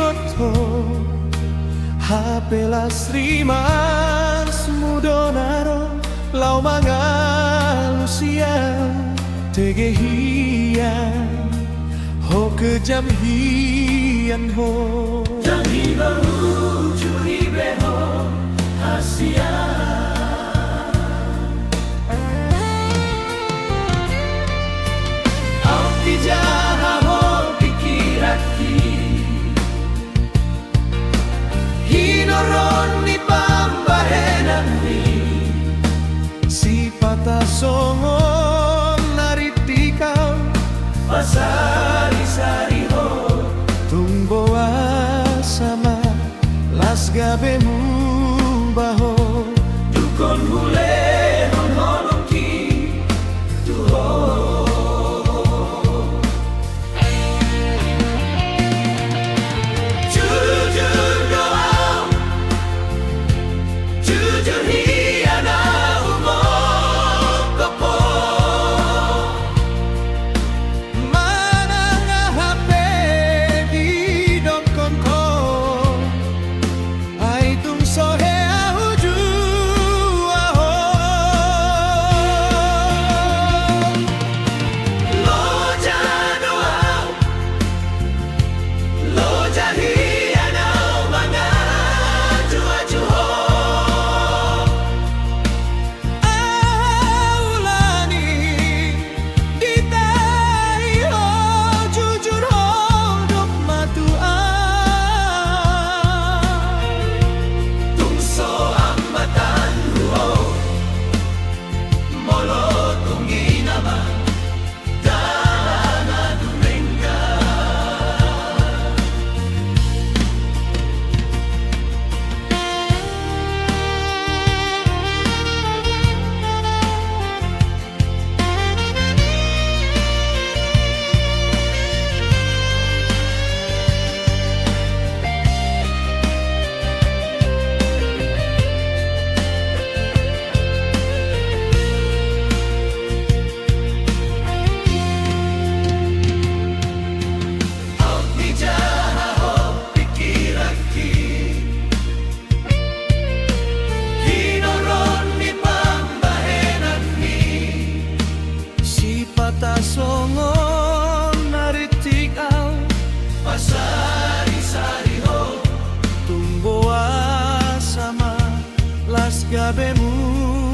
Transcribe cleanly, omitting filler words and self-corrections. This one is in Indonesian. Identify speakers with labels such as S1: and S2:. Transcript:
S1: binoto hapelas rimas mudonaro lau mangalusian tegehian ho kejam hian ho
S2: Jangan melucu beho Asia Api jaha ho pikiraki Hinoron ni pambahenan ni
S1: si patah songon naritikau
S2: Pasari-sari ho
S1: tumboa sama las gabemu baho
S2: Dukon hule honolong ki tuho Jujur doa Jujur hiana umok kopo
S1: mana ngahape di dokon ko ai tung sohe ahuju aho
S2: Loja doa Loja hiana mga jua-juho
S1: aulani ditai ho jujur ho dok matuan
S2: Tungso ambatan huo Molo tungi nama Dalangan dumengga Api jaha ho pikiraki Hinoron ni pambahenan ni
S1: si patah songon naritikau
S2: Pasari-sari ho
S1: tumboa sama las gabemu